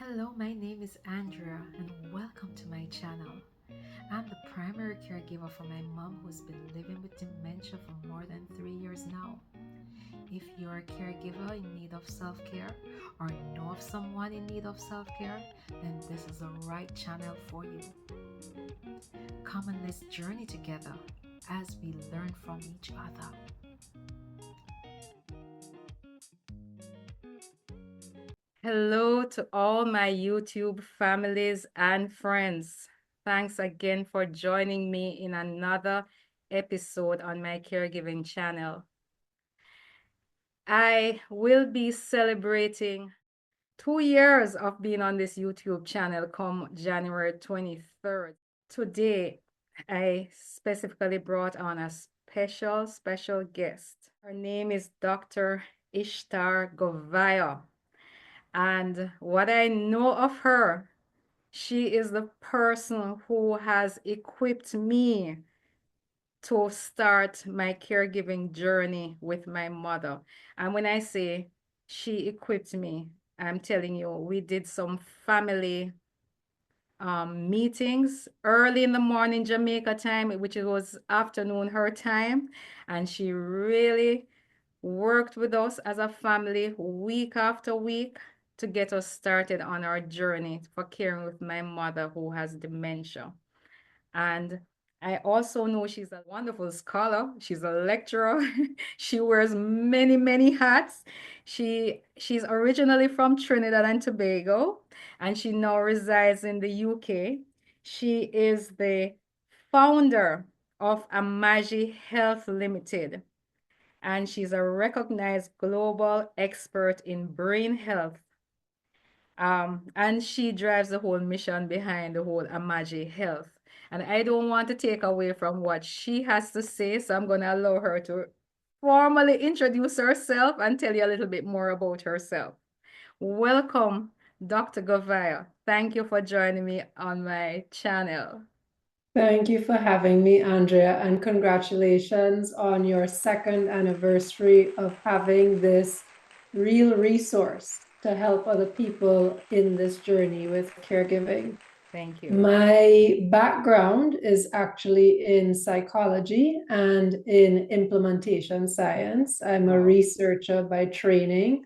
Hello, my name is Andrea, and welcome to my channel. I'm the primary caregiver for my mom who's been living with dementia for more than 3 years now. If you're a caregiver in need of self care or know of someone in need of self care, then this is the right channel for you. Come on, let's journey together as we learn from each other. Hello to all my YouTube families and friends. Thanks again for joining me in another episode on my caregiving channel. I will be celebrating 2 years of being on this YouTube channel come January 23rd. Today, I specifically brought on a special guest. Her name is Dr. Ishtar Govaya. And what I know of her, she is the person who has equipped me to start my caregiving journey with my mother. And when I say she equipped me, I'm telling you, we did some family meetings early in the morning Jamaica time, which it was afternoon her time. And she really worked with us as a family week after week to get us started on our journey for caring with my mother who has dementia. And I also know she's a wonderful scholar. She's a lecturer. She wears many hats. She's originally from Trinidad and Tobago, and she now resides in the UK. She is the founder of Amaji Health Limited, and she's a recognized global expert in brain health. And she drives the whole mission behind the whole Amaji Health. And I don't want to take away from what she has to say, so I'm going to allow her to formally introduce herself and tell you a little bit more about herself. Welcome, Dr. Govaya. Thank you for joining me on my channel. Thank you for having me, Andrea, and congratulations on your second anniversary of having this real resource to help other people in this journey with caregiving. Thank you. My background is actually in psychology and in implementation science. I'm a researcher by training,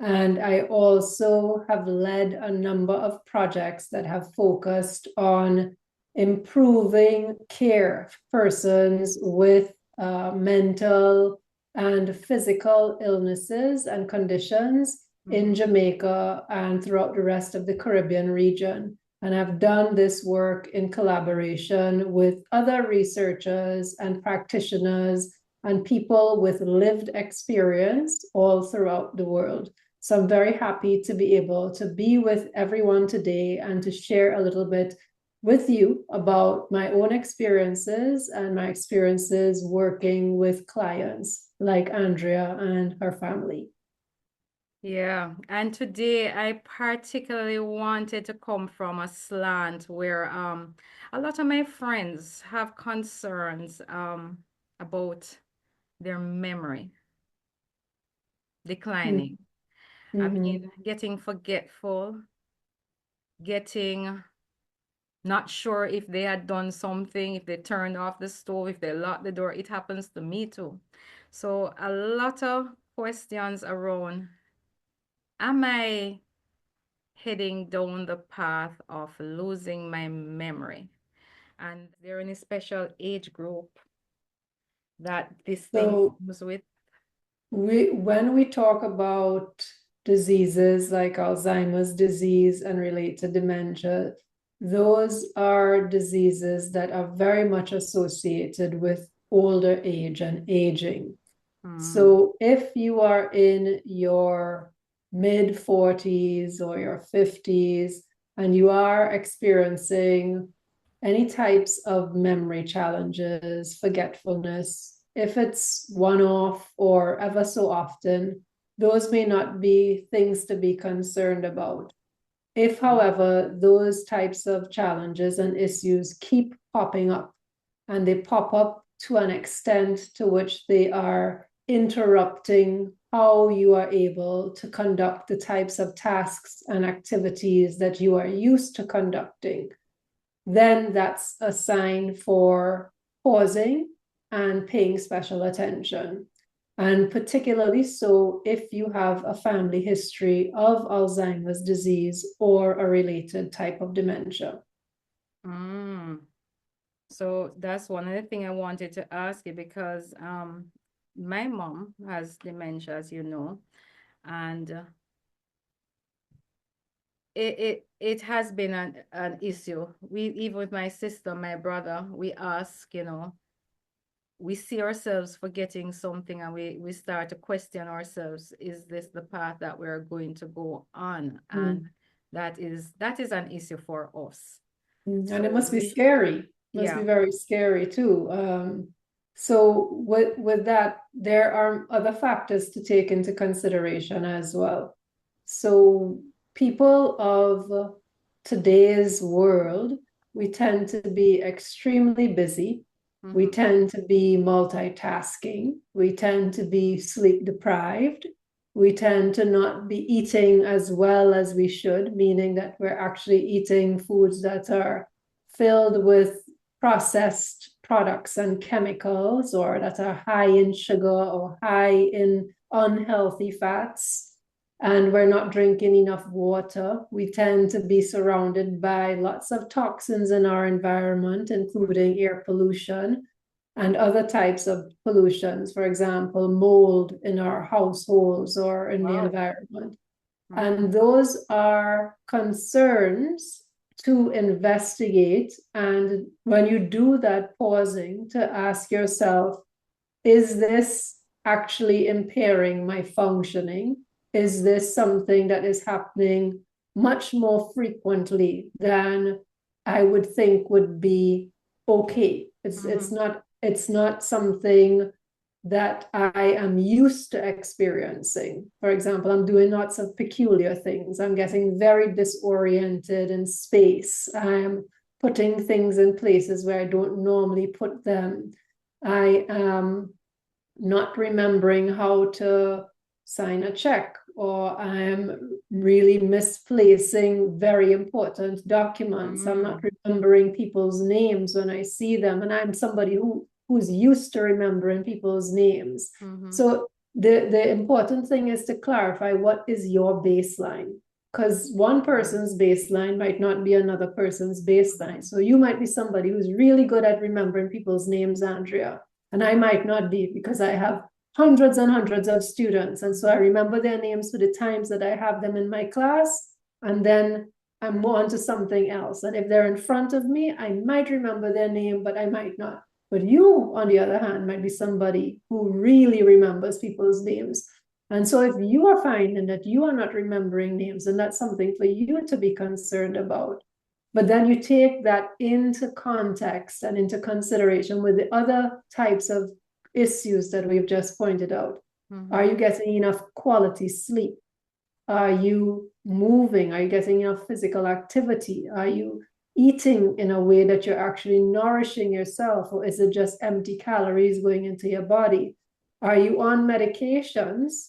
and I also have led a number of projects that have focused on improving care for persons with mental and physical illnesses and conditions in Jamaica and throughout the rest of the Caribbean region. And I've done this work in collaboration with other researchers and practitioners and people with lived experience all throughout the world. So I'm very happy to be able to be with everyone today and to share a little bit with you about my own experiences and my experiences working with clients like Andrea and her family. Yeah, and today I particularly wanted to come from a slant where a lot of my friends have concerns about their memory declining. I mean, getting forgetful, getting not sure if they had done something, if they turned off the stove, if they locked the door. It happens to me too. So a lot of questions around, am I heading down the path of losing my memory? And is there any special age group that this thing So comes with? when we talk about diseases like Alzheimer's disease and related dementia, those are diseases that are very much associated with older age and aging. So if you are in your mid 40s or your 50s and you are experiencing any types of memory challenges, forgetfulness, if it's one off or ever so often, those may not be things to be concerned about. If, however, those types of challenges and issues keep popping up, and they pop up to an extent to which they are interrupting how you are able to conduct the types of tasks and activities that you are used to conducting, then that's a sign for pausing and paying special attention. And particularly so if you have a family history of Alzheimer's disease or a related type of dementia. Mm. So that's one of the things I wanted to ask you, because my mom has dementia, as you know, and it has been an issue. We, even with my sister, my brother, we ask, we see ourselves forgetting something, and we start to question ourselves, is this the path that we're going to go on? And that is an issue for us. And it So must be scary. Must be yeah. very scary too. So with that, there are other factors to take into consideration as well. So people of today's world, we tend to be extremely busy. We tend to be multitasking. We tend to be sleep deprived. We tend to not be eating as well as we should, meaning that we're actually eating foods that are filled with processed products and chemicals, or that are high in sugar or high in unhealthy fats. And we're not drinking enough water. We tend to be surrounded by lots of toxins in our environment, including air pollution and other types of pollutions, for example, mold in our households or in the environment. And those are concerns to investigate. And when you do that pausing, to ask yourself, is this actually impairing my functioning? Is this something that is happening much more frequently than I would think would be okay? It's not something that I am used to experiencing. For example, I'm doing lots of peculiar things. I'm getting very disoriented in space. I'm putting things in places where I don't normally put them. I am not remembering how to sign a check, or I'm really misplacing very important documents. I'm not remembering people's names when I see them, and I'm somebody who's used to remembering people's names. So the important thing is to clarify what is your baseline, because one person's baseline might not be another person's baseline. So you might be somebody who's really good at remembering people's names, Andrea, and I might not be, because I have hundreds and hundreds of students. And so I remember their names for the times that I have them in my class, and then I'm on to something else. And if they're in front of me, I might remember their name, but I might not. But you, on the other hand, might be somebody who really remembers people's names. And so if you are finding that you are not remembering names, then that's something for you to be concerned about. But then you take that into context and into consideration with the other types of issues that we've just pointed out. Are you getting enough quality sleep? Are you moving? Are you getting enough physical activity? Are you eating in a way that you're actually nourishing yourself, or is it just empty calories going into your body? Are you on medications?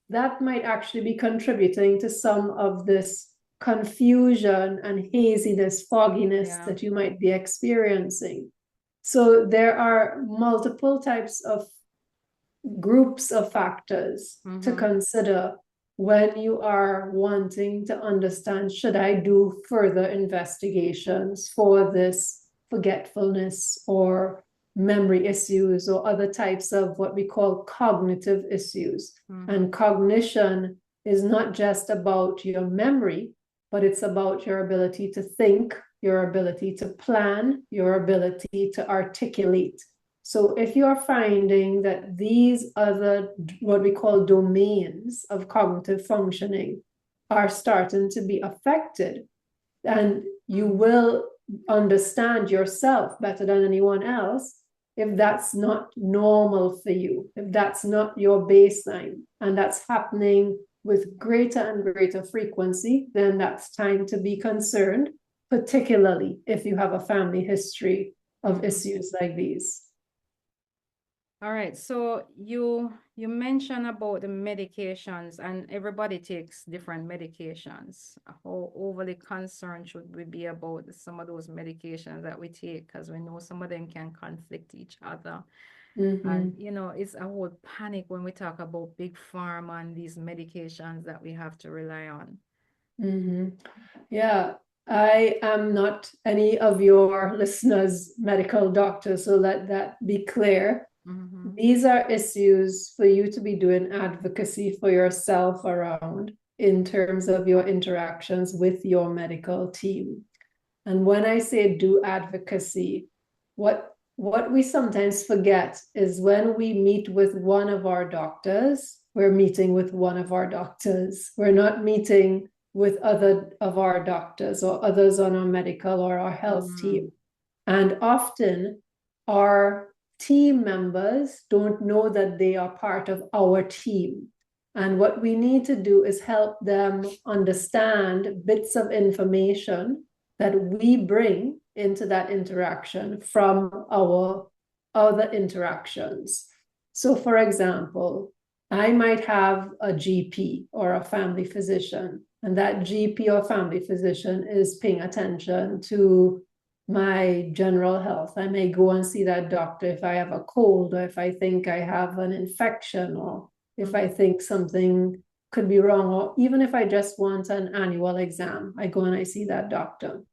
That might actually be contributing to some of this confusion and haziness, fogginess that you might be experiencing. So there are multiple types of groups of factors to consider when you are wanting to understand, should I do further investigations for this forgetfulness or memory issues or other types of what we call cognitive issues. And cognition is not just about your memory, but it's about your ability to think, your ability to plan, your ability to articulate. So if you're finding that these other, what we call domains of cognitive functioning, are starting to be affected, and you will understand yourself better than anyone else if that's not normal for you, if that's not your baseline, and that's happening with greater and greater frequency, then that's time to be concerned, particularly if you have a family history of issues like these. All right, so you mentioned about the medications, and everybody takes different medications. How overly concerned should we be about some of those medications that we take? Because we know some of them can conflict each other. And Mm-hmm. it's a whole panic when we talk about big pharma and these medications that we have to rely on. Mm-hmm. Yeah, I am not any of your listeners' medical doctor, so let that be clear. Mm-hmm. These are issues for you to be doing advocacy for yourself around in terms of your interactions with your medical team. And when I say do advocacy, what we sometimes forget is when we meet with one of our doctors, we're meeting with one of our doctors. We're not meeting with other of our doctors or others on our medical or our health team. And often our team members don't know that they are part of our team. And what we need to do is help them understand bits of information that we bring into that interaction from our other interactions. So, for example, I might have a GP or a family physician, and that GP or family physician is paying attention to my general health. I may go and see that doctor if I have a cold, or if I think I have an infection, or if I think something could be wrong, or even if I just want an annual exam, I go and I see that doctor.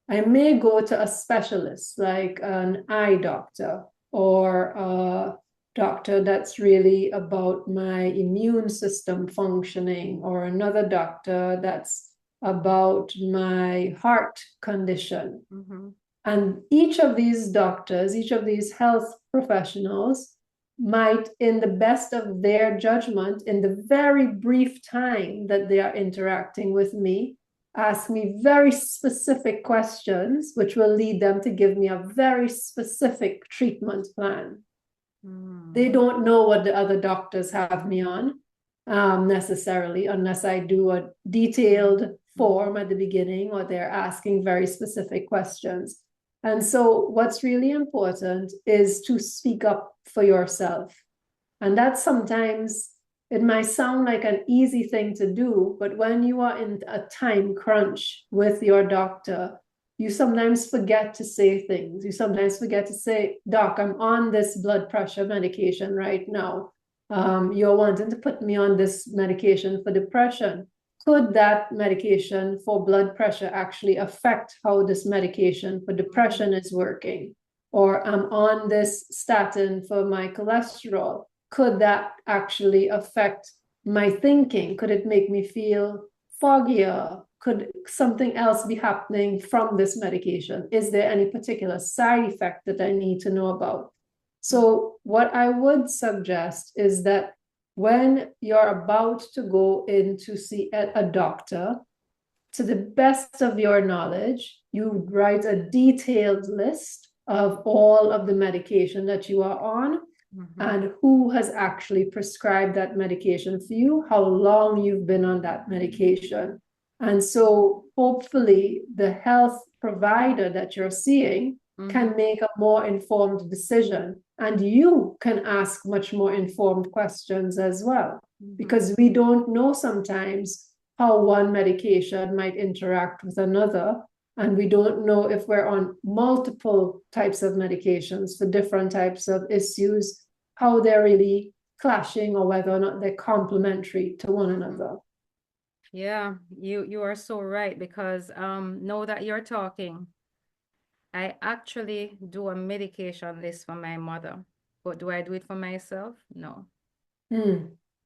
I may go to a specialist like an eye doctor or a doctor that's really about my immune system functioning, or another doctor that's about my heart condition. Mm-hmm. And each of these doctors, each of these health professionals might, in the best of their judgment, in the very brief time that they are interacting with me, ask me very specific questions, which will lead them to give me a very specific treatment plan. They don't know what the other doctors have me on necessarily, unless I do a detailed form at the beginning, or they're asking very specific questions. And so what's really important is to speak up for yourself. And that sometimes it might sound like an easy thing to do, but when you are in a time crunch with your doctor, you sometimes forget to say things. You sometimes forget to say, Doc, I'm on this blood pressure medication right now. You're wanting to put me on this medication for depression. Could that medication for blood pressure actually affect how this medication for depression is working? Or I'm on this statin for my cholesterol. Could that actually affect my thinking? Could it make me feel foggier? Could something else be happening from this medication? Is there any particular side effect that I need to know about? So what I would suggest is that when you're about to go in to see a doctor, to the best of your knowledge, you write a detailed list of all of the medication that you are on, and who has actually prescribed that medication for you, how long you've been on that medication. And so hopefully the health provider that you're seeing can make a more informed decision, and you can ask much more informed questions as well, because we don't know sometimes how one medication might interact with another. And we don't know if we're on multiple types of medications for different types of issues, how they're really clashing, or whether or not they're complementary to one another. Yeah, you are so right, because now that you're talking, I actually do a medication list for my mother, but do I do it for myself? No.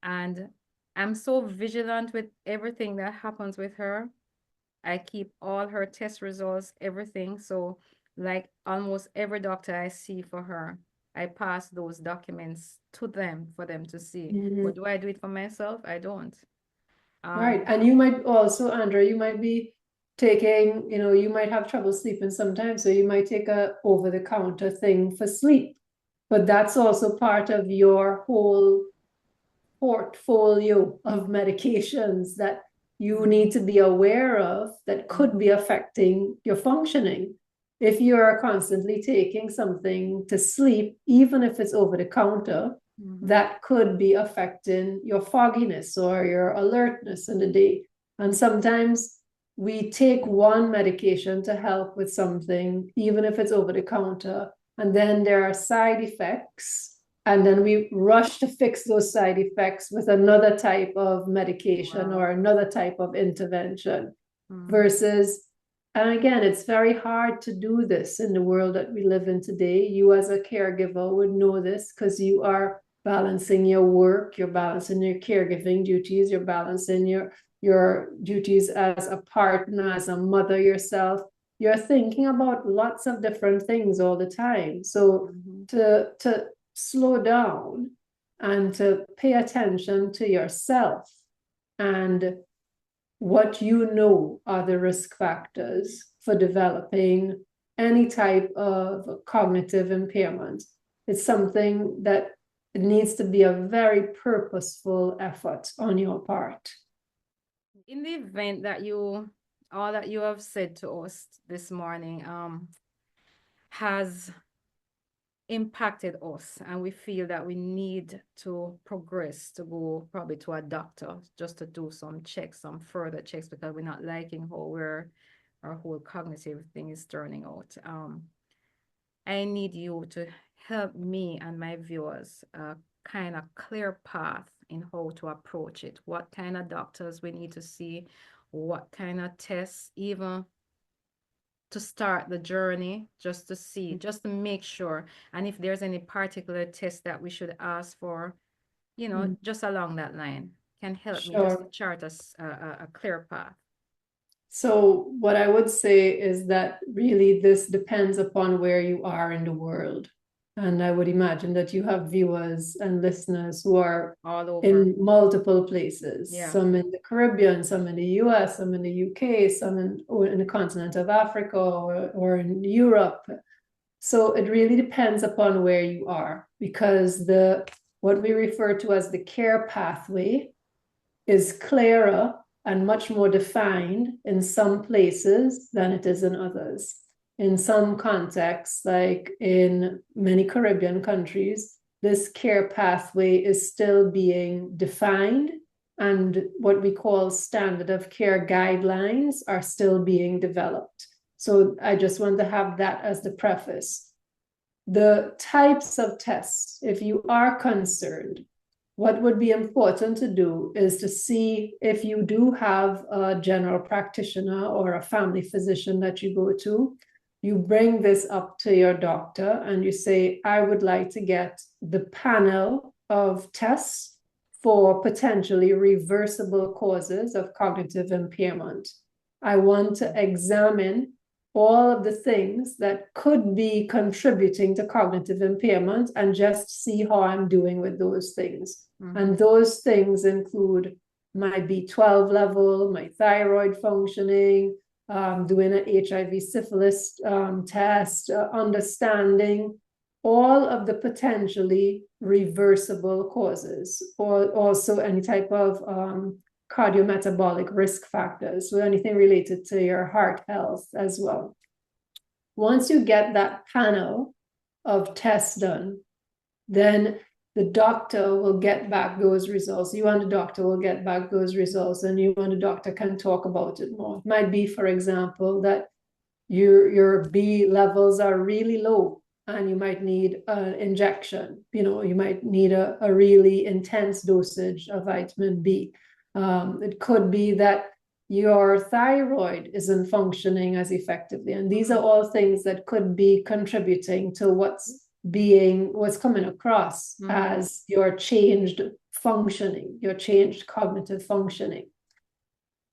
And I'm so vigilant with everything that happens with her. I keep all her test results, everything. So, like almost every doctor I see for her, I pass those documents to them for them to see. But do I do it for myself? I don't. Right. And you might also, Andrea, you might be taking, you might have trouble sleeping sometimes, so you might take a over-the-counter thing for sleep. But that's also part of your whole portfolio of medications that you need to be aware of that could be affecting your functioning. if you are constantly taking something to sleep, even if it's over the counter, that could be affecting your fogginess or your alertness in the day. And sometimes we take one medication to help with something, even if it's over the counter, and then there are side effects, and then we rush to fix those side effects with another type of medication or another type of intervention versus, and again, it's very hard to do this in the world that we live in today. You as a caregiver would know this because you are balancing your work, you're balancing your caregiving duties, you're balancing your duties as a partner, as a mother yourself. You're thinking about lots of different things all the time. So to slow down and to pay attention to yourself and what you know are the risk factors for developing any type of cognitive impairment. It's something that it needs to be a very purposeful effort on your part. In the event that all that you have said to us this morning has impacted us, and we feel that we need to progress to go probably to a doctor just to do some checks, some further checks, because we're not liking how our whole cognitive thing is turning out. I need you to help me and my viewers kind of clear path in how to approach it, what kind of doctors we need to see, what kind of tests, even to start the journey, just to see, just to make sure. And if there's any particular test that we should ask for, just along that line, can help me just to chart a clear path. So what I would say is that really this depends upon where you are in the world. And I would imagine that you have viewers and listeners who are all over in multiple places. Yeah. Some in the Caribbean, some in the US, some in the UK, some in the continent of Africa or in Europe. So it really depends upon where you are, because what we refer to as the care pathway is clearer and much more defined in some places than it is in others. In some contexts, like in many Caribbean countries, this care pathway is still being defined, and what we call standard of care guidelines are still being developed. So I just want to have that as the preface. The types of tests, if you are concerned, what would be important to do is to see if you do have a general practitioner or a family physician that you go to. You bring this up to your doctor and you say, I would like to get the panel of tests for potentially reversible causes of cognitive impairment. I want to examine all of the things that could be contributing to cognitive impairment and just see how I'm doing with those things. And those things include my B12 level, my thyroid functioning, doing an HIV syphilis test, understanding all of the potentially reversible causes, or also any type of cardiometabolic risk factors, so anything related to your heart health as well. Once you get that panel of tests done, then the doctor will get back those results. You and the doctor will get back those results, and you and the doctor can talk about it more. It might be, for example, that your B levels are really low and you might need an injection. You might need a really intense dosage of vitamin B. It could be that your thyroid isn't functioning as effectively. And these are all things that could be contributing to what's coming across as your changed functioning, your changed cognitive functioning.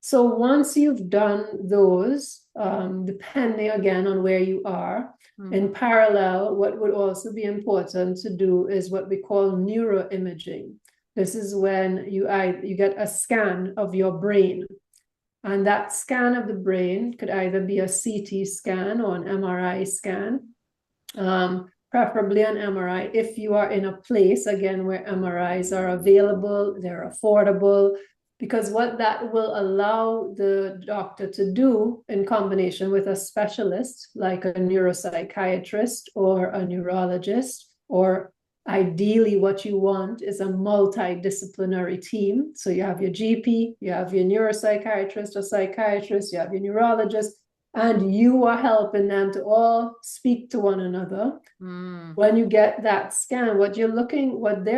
So once you've done those, depending again on where you are, in parallel, what would also be important to do is what we call neuroimaging. This is when you get a scan of your brain. And that scan of the brain could either be a CT scan or an MRI scan, preferably an MRI if you are in a place, again, where MRIs are available, they're affordable, Because what that will allow the doctor to do in combination with a specialist, like a neuropsychiatrist or a neurologist, or ideally what you want is a multidisciplinary team. So you have your GP, you have your neuropsychiatrist or psychiatrist, you have your neurologist, and you are helping them to all speak to one another. When you get that scan, what they're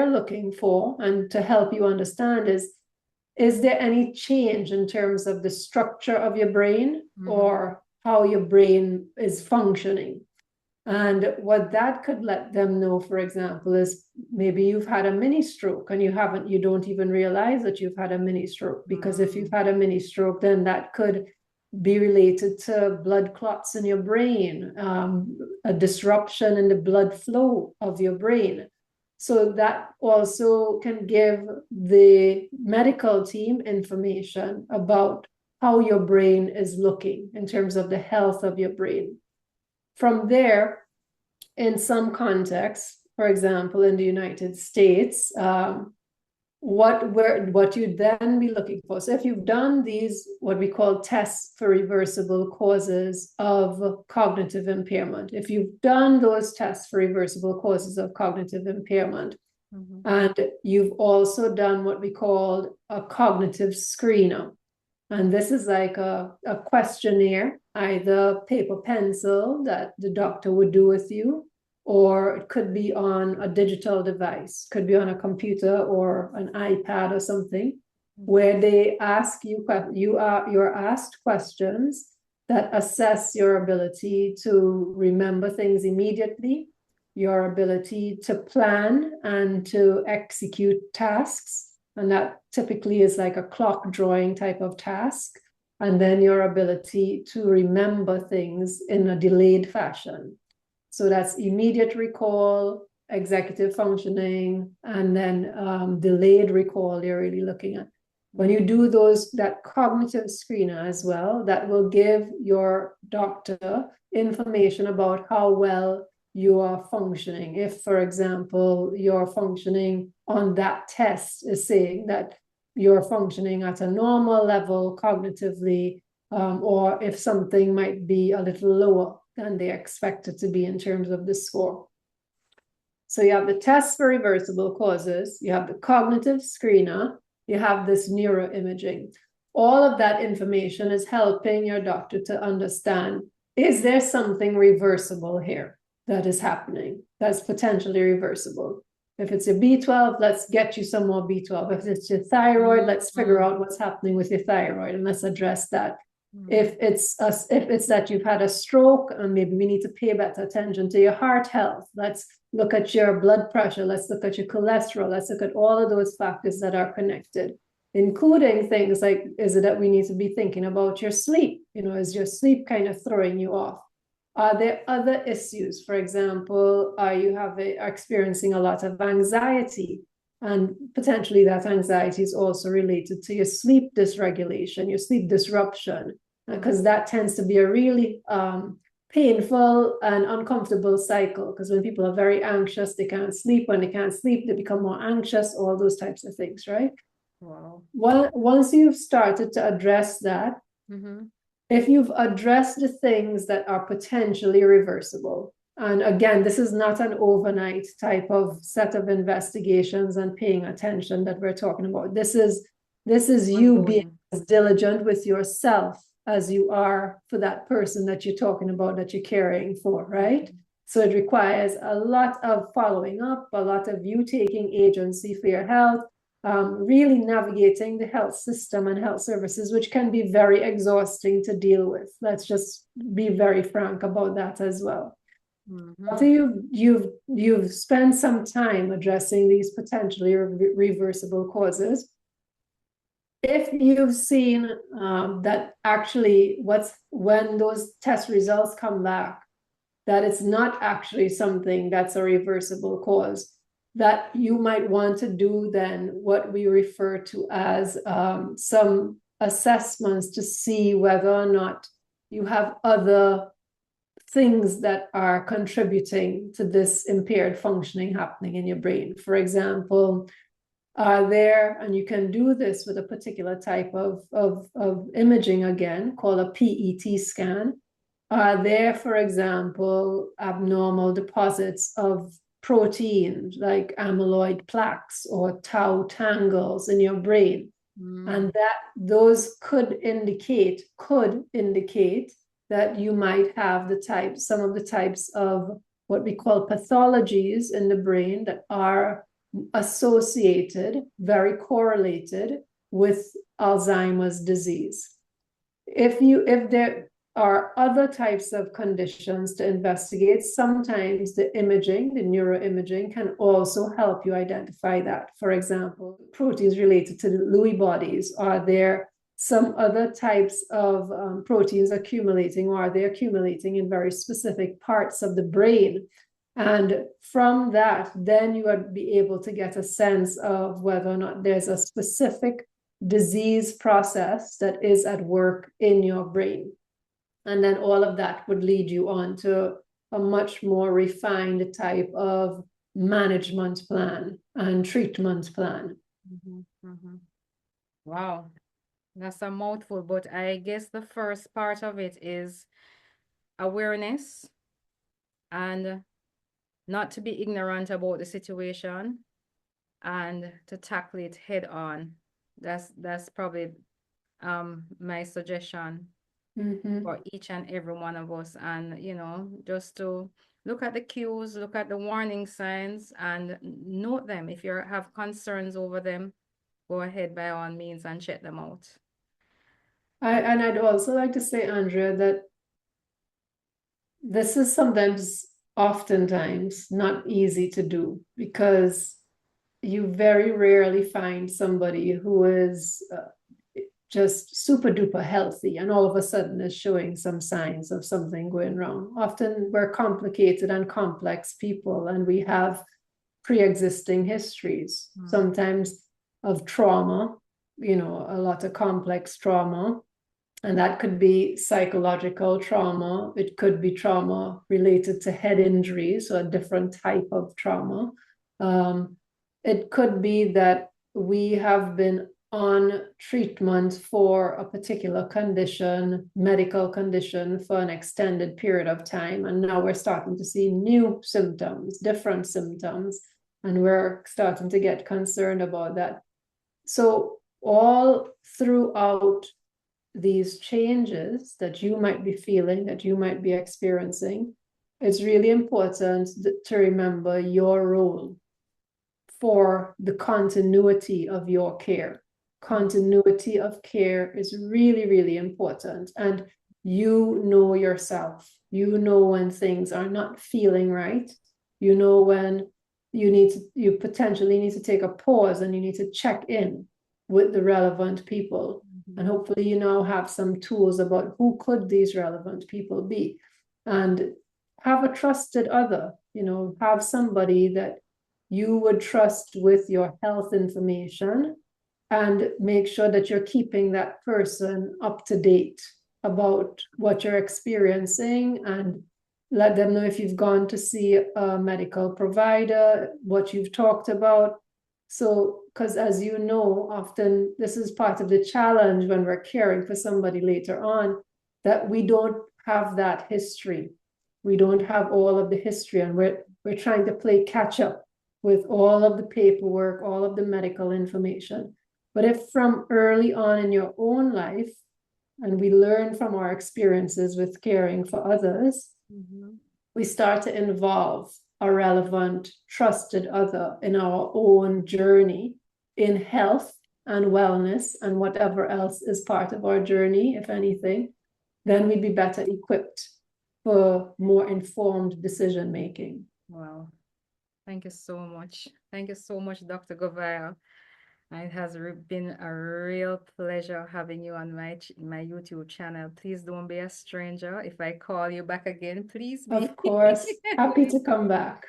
looking for, and to help you understand is there any change in terms of the structure of your brain or how your brain is functioning? And what that could let them know, for example, is maybe you've had a mini stroke and you don't even realize that you've had a mini stroke, because if you've had a mini stroke, then that could be related to blood clots in your brain, a disruption in the blood flow of your brain. So that also can give the medical team information about how your brain is looking in terms of the health of your brain. From there, in some contexts, for example, in the United States, what you'd then be looking for. So if you've done these, what we call tests for reversible causes of cognitive impairment, if you've done those tests for reversible causes of cognitive impairment, and you've also done what we call a cognitive screener, and this is like a questionnaire, either paper pencil that the doctor would do with you, or it could be on a digital device, could be on a computer or an iPad or something, where they ask you, you're asked questions that assess your ability to remember things immediately, your ability to plan and to execute tasks, and that typically is like a clock drawing type of task, and then your ability to remember things in a delayed fashion. So that's immediate recall, executive functioning, and then delayed recall you're really looking at. When you do that cognitive screener as well, that will give your doctor information about how well you are functioning. If, for example, your functioning on that test is saying that you're functioning at a normal level cognitively, or if something might be a little lower than they expect it to be in terms of the score. So you have the test for reversible causes, you have the cognitive screener, you have this neuroimaging. All of that information is helping your doctor to understand, is there something reversible here that is happening that's potentially reversible? If it's your B12, let's get you some more B12. If it's your thyroid, let's figure out what's happening with your thyroid and let's address that. If it's that you've had a stroke, and maybe we need to pay better attention to your heart health. Let's look at your blood pressure. Let's look at your cholesterol. Let's look at all of those factors that are connected, including things like, is it that we need to be thinking about your sleep? Is your sleep kind of throwing you off? Are there other issues? For example, are you experiencing a lot of anxiety? And potentially that anxiety is also related to your sleep dysregulation, your sleep disruption, because that tends to be a really painful and uncomfortable cycle. Because when people are very anxious, they can't sleep. When they can't sleep, they become more anxious, all those types of things, right? Wow. Well, once you've started to address that, if you've addressed the things that are potentially reversible, and again, this is not an overnight type of set of investigations and paying attention that we're talking about. This is you being as diligent with yourself as you are for that person that you're talking about, that you're caring for, right? So it requires a lot of following up, a lot of you taking agency for your health, really navigating the health system and health services, which can be very exhausting to deal with. Let's just be very frank about that as well. After you've spent some time addressing these potentially reversible causes, if you've seen that actually when those test results come back, that it's not actually something that's a reversible cause, that you might want to do then what we refer to as some assessments to see whether or not you have other things that are contributing to this impaired functioning happening in your brain. For example, Are there, and you can do this with a particular type of imaging again, called a PET scan. Are there, for example, abnormal deposits of protein like amyloid plaques or tau tangles in your brain? And that those could indicate that you might have some of the types of what we call pathologies in the brain that are associated, very correlated with Alzheimer's disease. If there are other types of conditions to investigate, sometimes the neuroimaging can also help you identify that. For example, proteins related to the Lewy bodies. Are there some other types of proteins accumulating, or are they accumulating in very specific parts of the brain? And from that, then you would be able to get a sense of whether or not there's a specific disease process that is at work in your brain. And then all of that would lead you on to a much more refined type of management plan and treatment plan. Wow, that's a mouthful, but I guess the first part of it is awareness and not to be ignorant about the situation and to tackle it head on. That's probably my suggestion for each and every one of us. And just to look at the cues, look at the warning signs, and note them. If you have concerns over them, go ahead by all means and check them out. And I'd also like to say, Andrea, that this is oftentimes not easy to do, because you very rarely find somebody who is just super duper healthy and all of a sudden is showing some signs of something going wrong. Often we're complicated and complex people, and we have pre-existing histories, sometimes of trauma, a lot of complex trauma. And that could be psychological trauma. It could be trauma related to head injuries, or a different type of trauma. It could be that we have been on treatment for a particular condition, medical condition, for an extended period of time. And now we're starting to see new symptoms, different symptoms, and we're starting to get concerned about that. So all throughout these changes that you might be feeling, that you might be experiencing, it's really important to remember your role for the continuity of your care. Continuity of care is really, really important. And you know yourself. You know when things are not feeling right. You know when you potentially need to take a pause and you need to check in with the relevant people. And hopefully you now have some tools about who could these relevant people be. And have a trusted other, have somebody that you would trust with your health information, and make sure that you're keeping that person up to date about what you're experiencing, and let them know if you've gone to see a medical provider, what you've talked about. So, because as you know, often this is part of the challenge when we're caring for somebody later on, that we don't have that history. We don't have all of the history, and we're trying to play catch up with all of the paperwork, all of the medical information. But if from early on in your own life, and we learn from our experiences with caring for others, we start to involve a relevant, trusted other in our own journey in health and wellness and whatever else is part of our journey, if anything, then we'd be better equipped for more informed decision making. Wow. Thank you so much. Thank you so much, Dr. Govaya. It has been a real pleasure having you on my YouTube channel. Please don't be a stranger. If I call you back again, please be. Of course, happy to come back.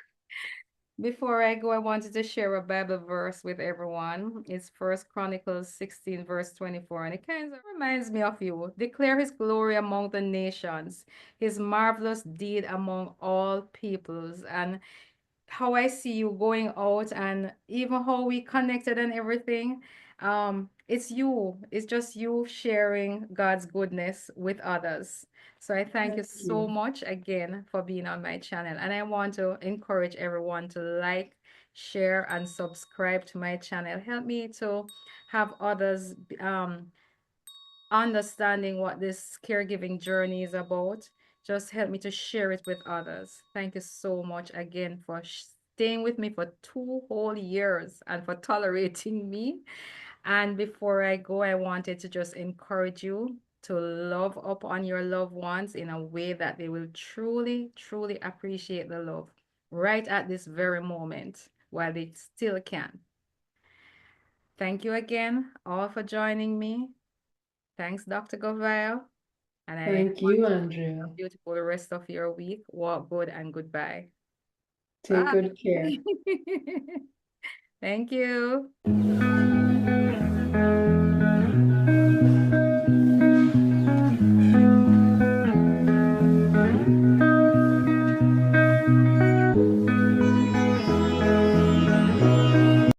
Before I go, I wanted to share a Bible verse with everyone. It's First Chronicles 16, verse 24, and it kind of reminds me of you. Declare his glory among the nations, his marvelous deed among all peoples. And how I see you going out and even how we connected and everything. It's you. It's just you sharing God's goodness with others. So I thank you Thank so you. much again for being on my channel. And I want to encourage everyone to like, share, and subscribe to my channel. Help me to have others understanding what this caregiving journey is about. Just help me to share it with others. Thank you so much again for staying with me for 2 whole years and for tolerating me. And before I go, I wanted to just encourage you to love up on your loved ones in a way that they will truly, truly appreciate the love right at this very moment while they still can. Thank you again, all, for joining me. Thanks, Dr. Govile. And I Thank want you, you Andrea. a beautiful rest of your week. Walk good and goodbye. Take Bye. good care. Thank you.